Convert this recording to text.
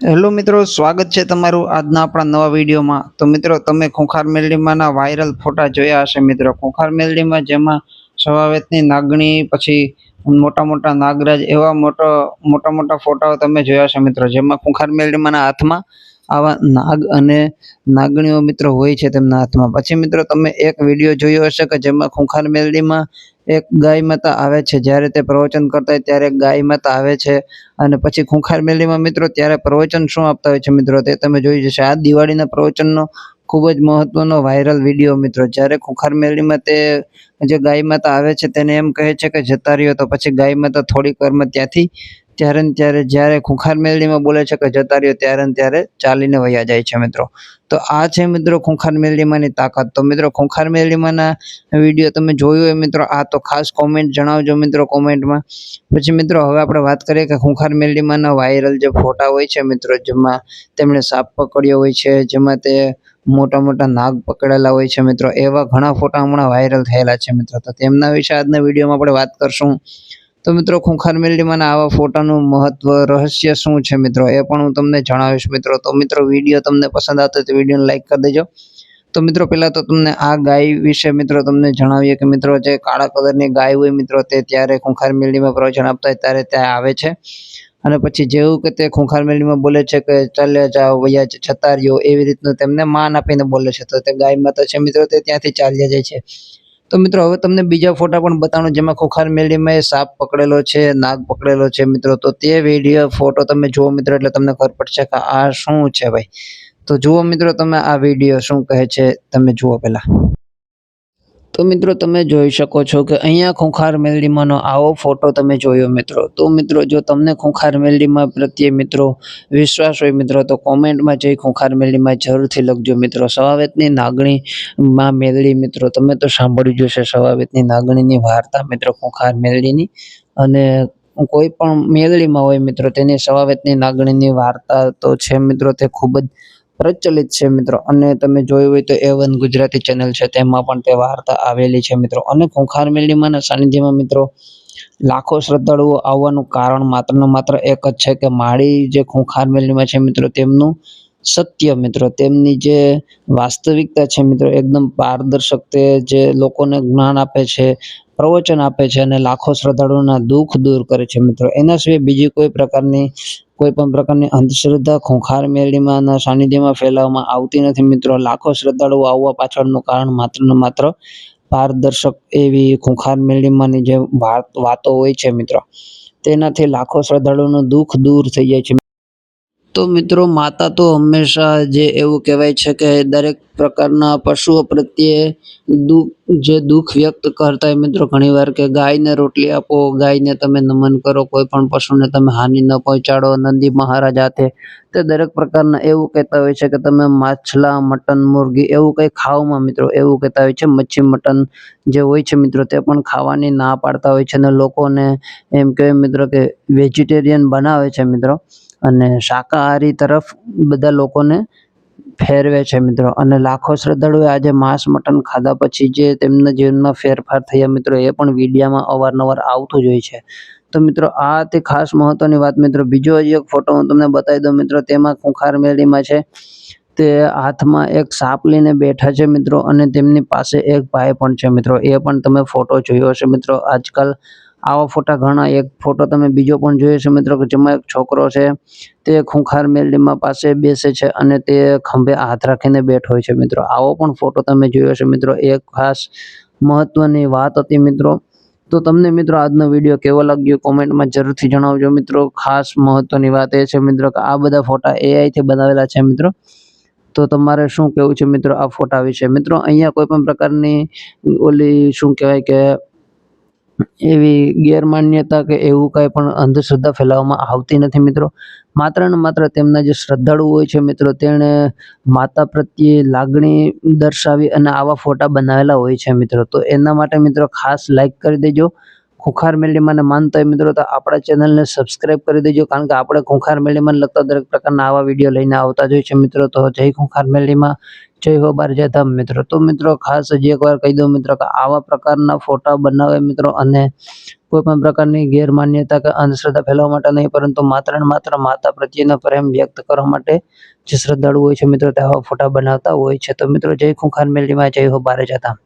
Hello મિત્રો, સ્વાગત છે તમારું આજના આપણા નવા વિડીયોમાં. તો મિત્રો, તમે ખૂંખાર મેલડીમાંના વાયરલ ફોટા જોયા હશે મિત્રો. ખૂંખાર મેલડીમાં જેમાં સવાવેતની નાગણી, પછી મોટા મોટા નાગરાજ, એવા મોટા મોટા ફોટાઓ તમે જોયા હશે મિત્રો. જેમાં ખૂંખાર મેલડીમાંના હાથમાં આવા નાગ અને નાગણીઓ મિત્રો હોય છે તેમના હાથમાં. પછી મિત્રો, તમે એક વિડીયો જોયો હશે કે જેમાં ખૂંખાર મેલડીમાં એક ગાય માતા આવે છે. જ્યારે તે પ્રવચન કરતા હોય ત્યારે ગાય માતા આવે છે. અને પછી ખૂંખાર મેલડીમાં મિત્રો ત્યારે પ્રવચન શું આપતા હોય છે મિત્રો, તે તમે જોઈ જશે. આ દિવાળીના પ્રવચનનો ખૂબ જ મહત્વનો વાયરલ વિડીયો મિત્રો. જ્યારે ખૂંખાર મેલડીમાં તે જે ગાય માતા આવે છે તેને એમ કહે છે કે જતા રહ્યો, તો પછી ગાય માતા થોડીક વારમાં ત્યાંથી ત્યારે ને ત્યારે જ્યારે ખૂંખાર મેલડીમાં બોલે છે કે જતા રહ્યો, ત્યારે ને ત્યારે ચાલીને વયા જાય છે મિત્રો. તો આ છે મિત્રો ખૂંખાર મેલડીમાંની તાકાત. તો મિત્રો, ખૂંખાર મેલડીમાંના વિડીયો તમે જોયું હોય મિત્રો, આ તો ખાસ કોમેન્ટ જણાવજો મિત્રો કોમેન્ટમાં. પછી મિત્રો, હવે આપણે વાત કરીએ કે ખૂંખાર મેલડીમાંના વાયરલ જે ફોટા હોય છે મિત્રો, જેમાં તેમણે સાપ પકડ્યો હોય છે, જેમાં તે મોટા મોટા નાગ પકડેલા હોય છે મિત્રો, એવા ઘણા ફોટા હમણાં વાયરલ થયેલા છે મિત્રો. તો તેમના વિશે આજના વિડીયોમાં આપણે વાત કરશું. તો મિત્રો, ખૂંખાર મેલડીમાંના આવા ફોટાનું મહત્વ, રહસ્ય શું છે મિત્રો, એ પણ હું તમને જણાવીશ મિત્રો. તો મિત્રો, વિડીયો તમને પસંદ આવતો હોય તો વિડીયોને લાઈક કરી દેજો. તો મિત્રો, પહેલા તો તમને આ ગાય વિશે મિત્રો તમને જણાવીએ કે મિત્રો, જે કાળા કલરની ગાય હોય મિત્રો, તે ત્યારે ખૂંખાર મેલડીમાં પ્રવચન આપતા હોય ત્યારે ત્યાં આવે છે. અને પછી જેવું કે તે ખૂંખાર મેલડીમાં બોલે છે કે ચાલ્યા જાઓ, વયા જતા રહ્યો, એવી રીતનું તેમને માન આપીને બોલે છે. તો તે ગાય માતા છે મિત્રો, તે ત્યાંથી ચાલ્યા જાય છે. તો મિત્રો, હવે તમને બીજા ફોટા પણ બતાવું, જેમાં ખૂંખાર મેલડીમાં એ સાપ પકડેલો છે, નાગ પકડેલો છે મિત્રો. તો તે વિડીયો ફોટો તમે જુઓ મિત્રો, એટલે તમને ખબર પડશે કે આ શું છે ભાઈ. તો જુઓ મિત્રો, તમે આ વિડીયો શું કહે છે, તમે જુઓ પહેલા. તો મિત્રો, તમે જોઈ શકો છો કે અહીંયા ખૂંખાર મેલડીમાંનો આવો ફોટો તમે જોયો મિત્રો. તો મિત્રો, જો તમને ખૂંખાર મેલડીમાં પ્રત્યે મિત્રો વિશ્વાસ હોય મિત્રો, તો કોમેન્ટમાં જઈ ખૂંખાર મેલડીમાં જરૂરથી લખજો મિત્રો. સવાવેતની નાગણી માં મેલડી મિત્રો, તમે તો સાંભળ્યું જ હશે સવાવેતની નાગણીની વાર્તા મિત્રો, ખૂંખાર મેલડીની. અને કોઈ પણ મેલડીમાં હોય મિત્રો, તેની સવાવેતની નાગણીની વાર્તા તો છે મિત્રો, તે ખૂબ જ પ્રચલિત છે મિત્રો. અને તમે જોયું હોય તો A1 ગુજરાતી ચેનલ છે, તેમાં પણ તે વાર્તા આવેલી છે મિત્રો. અને ખૂંખાર મેલડીમાંના સાનિધ્યમાં મિત્રો લાખો શ્રદ્ધાળુઓ આવવાનું કારણ માત્ર ને માત્ર એક જ છે કે માળી જે ખૂંખાર મેલડીમાં છે મિત્રો, તેમનું સત્ય મિત્રો, તેમની જે વાસ્તવિકતા છે મિત્રો, એકદમ પારદર્શક, તે જે લોકોને જ્ઞાન આપે છે, પ્રવચન આપે છે, અને લાખો શ્રદ્ધાળુઓના દુઃખ દૂર કરે છે મિત્રો. એના સિવાય બીજી કોઈ પણ પ્રકારની અંધશ્રદ્ધા ખૂંખાર મેલડીમાંના સાનિધ્યમાં ફેલાવવામાં આવતી નથી મિત્રો. લાખો શ્રદ્ધાળુઓ આવવા પાછળનું કારણ માત્ર ને માત્ર પારદર્શક એવી ખૂંખાર મેલડીમાંની જે વાતો હોય છે મિત્રો, તેનાથી લાખો શ્રદ્ધાળુઓનું દુઃખ દૂર થઈ જાય છે. તો મિત્રો, માતા તો હંમેશા જે એવું કહેવાય છે કે દરેક પ્રકારના પશુઓ પ્રત્યે દુઃખ વ્યક્ત કરતા હોય મિત્રો. ઘણીવાર કે ગાયને રોટલી આપો, ગાયને તમે નમન કરો, કોઈ પણ પશુને તમે હાનિ ન પહોંચાડો. નંદી મહારાજ હાથે તે દરેક પ્રકારના એવું કહેતા હોય છે કે તમે માછલા, મટન, મુરગી એવું કંઈ ખાઓમાં મિત્રો, એવું કહેતા હોય છે. મચ્છી, મટન જે હોય છે મિત્રો, તે પણ ખાવાની ના પાડતા હોય છે, અને લોકોને એમ કહેવાય મિત્રો કે વેજીટેરિયન બનાવે છે મિત્રો, અને શાકાહારી તરફ બધા લોકોને ફેરવે છે મિત્રો. અને લાખો શ્રદ્ધાળુએ આજે માંસ મટન ખાધા પછી જે તેમના જીવનમાં ફેરફાર થયા મિત્રો, એ પણ વિડીયામાં અવારનવાર આવતું જ હોય છે. તો મિત્રો, આ તે ખાસ મહત્વની વાત મિત્રો. બીજો એક ફોટો હું તમને બતાવી દઉં મિત્રો, તેમાં ખૂંખાર મેલડીમાં છે, તે હાથમાં એક સાપ લઈને બેઠા છે મિત્રો, અને તેમની પાસે એક ભાઈ પણ છે મિત્રો. એ પણ તમે ફોટો જોયો હશે મિત્રો. આજકાલ આવા ફોટા ઘણા, એક ફોટો તમે બીજો પણ જોયો છે મિત્રો, કે જેમાં એક છોકરો છે, તે ખૂંખાર મેલડીમાં પાસે બેસે છે, અને તે ખંભે હાથ રાખીને બેઠો હોય છે મિત્રો. આવો પણ ફોટો તમે જોયો હશે મિત્રો. એક ખાસ મહત્વની વાત હતી મિત્રો. તો તમને મિત્રો આજનો વિડીયો કેવો લાગ્યો કોમેન્ટમાં જરૂરથી જણાવજો મિત્રો. ખાસ મહત્વની વાત એ છે મિત્રો કે આ બધા ફોટા AI થી બનાવેલા છે મિત્રો. તો તમારે શું કહેવું છે મિત્રો આ ફોટા વિશે મિત્રો? અહીંયા કોઈ પણ પ્રકારની શું કહેવાય કે એવી ગેરમાન્યતા કે એવું કંઈ પણ અંધશ્રદ્ધા ફેલાવવામાં આવતી નથી મિત્રો. માત્ર ને માત્ર તેમના જે શ્રદ્ધાળુ હોય છે મિત્રો, તેણે માતા પ્રત્યે લાગણી દર્શાવી અને આવા ફોટા બનાવેલા હોય છે મિત્રો. તો એના માટે મિત્રો ખાસ લાઈક કરી દેજો. ખૂંખાર મેલડીમાંને માનતા હોય મિત્રો, તો આપણા ચેનલને સબસ્ક્રાઈબ કરી દેજો, કારણ કે આપણે ખૂંખાર મેલડીમાંને લગતા દરેક પ્રકારના આવા વિડીયો લઈને આવતા જ હોય છે મિત્રો. તો જય ખૂંખાર મેલડીમાં, જય હો બાર, જય ધામ મિત્રો. તો મિત્રો, ખાસ હજી એકવાર કહી દઉં મિત્રો કે આવા પ્રકારના ફોટા બનાવે મિત્રો, અને કોઈ પણ પ્રકારની ગેરમાન્યતા કે અંધશ્રદ્ધા ફેલાવવા માટે નહીં, પરંતુ માત્ર ને માત્ર માતા પ્રત્યેનો પ્રેમ વ્યક્ત કરવા માટે જે શ્રદ્ધાળુ હોય છે મિત્રો તે આવા ફોટા બનાવતા હોય છે. તો મિત્રો જય ખૂંખાર મેલડીમાં, જય હો બારેજા ધામ.